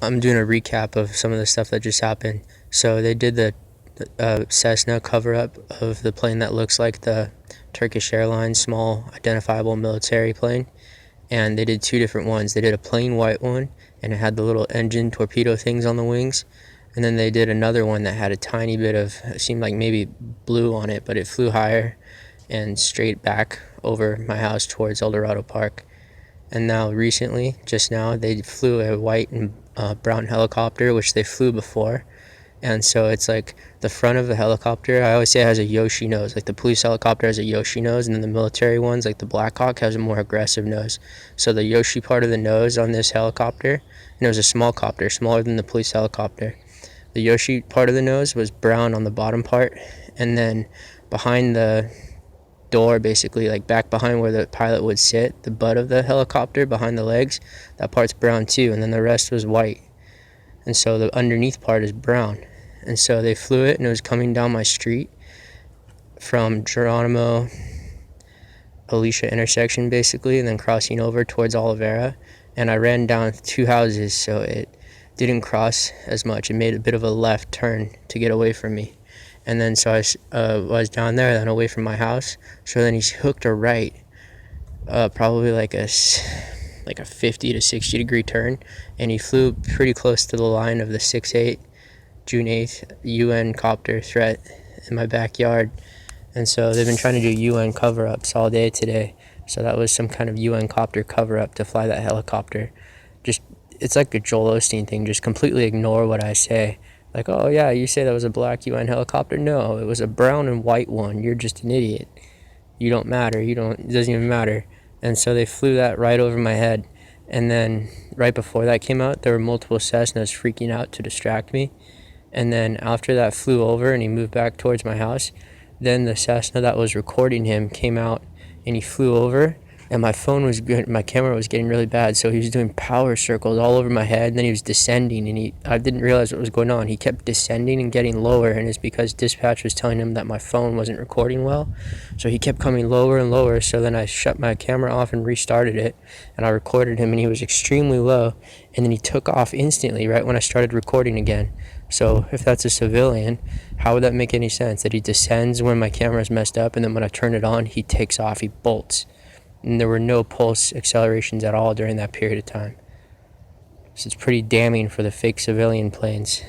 I'm doing a recap of some of the stuff that just happened. So they did the Cessna cover-up of the plane that looks like the Turkish Airlines small identifiable military plane, and they did two different ones. They did a plain white one, and it had the little engine torpedo things on the wings, and then they did another one that had a tiny bit of, it seemed like maybe blue on it, but it flew higher and straight back over my house towards Eldorado Park. And now recently, just now, they flew a white and brown helicopter, which they flew before. And so it's like the front of the helicopter, I always say it has a Yoshi nose. Like the police helicopter has a Yoshi nose, and then the military ones, like the Black Hawk, has a more aggressive nose. So the Yoshi part of the nose on this helicopter, and it was a small copter, smaller than the police helicopter. The Yoshi part of the nose was brown on the bottom part, and then behind the door, basically like back behind where the pilot would sit, the butt of the helicopter behind the legs, that part's brown too, and then the rest was white. And so the underneath part is brown. And so they flew it, and it was coming down my street from Geronimo Alicia intersection basically, and then crossing over towards Oliveira. And I ran down two houses, so it didn't cross as much. It made a bit of a left turn to get away from me. And then so I was down there, then away from my house. So then he hooked a right, probably like a 50 to 60 degree turn, and he flew pretty close to the line of the 6-8 June 8th UN copter threat in my backyard. And so they've been trying to do UN cover-ups all day today. So that was some kind of UN copter cover-up to fly that helicopter. Just, it's like a Joel Osteen thing, just completely ignore what I say. Like, oh yeah, you say that was a black UN helicopter? No, it was a brown and white one. You're just an idiot. You don't matter. It doesn't even matter. And so they flew that right over my head. And then right before that came out, there were multiple Cessnas freaking out to distract me. And then after that flew over and he moved back towards my house, then the Cessna that was recording him came out and he flew over, and my camera was getting really bad, so he was doing power circles all over my head, and then he was descending, and I didn't realize what was going on. He kept descending and getting lower, and it's because dispatch was telling him that my phone wasn't recording well, so he kept coming lower and lower. So then I shut my camera off and restarted it, and I recorded him, and he was extremely low, and then he took off instantly right when I started recording again. So if that's a civilian, how would that make any sense? That he descends when my camera's messed up, and then when I turn it on, he takes off, he bolts. And there were no pulse accelerations at all during that period of time. So it's pretty damning for the fake civilian planes.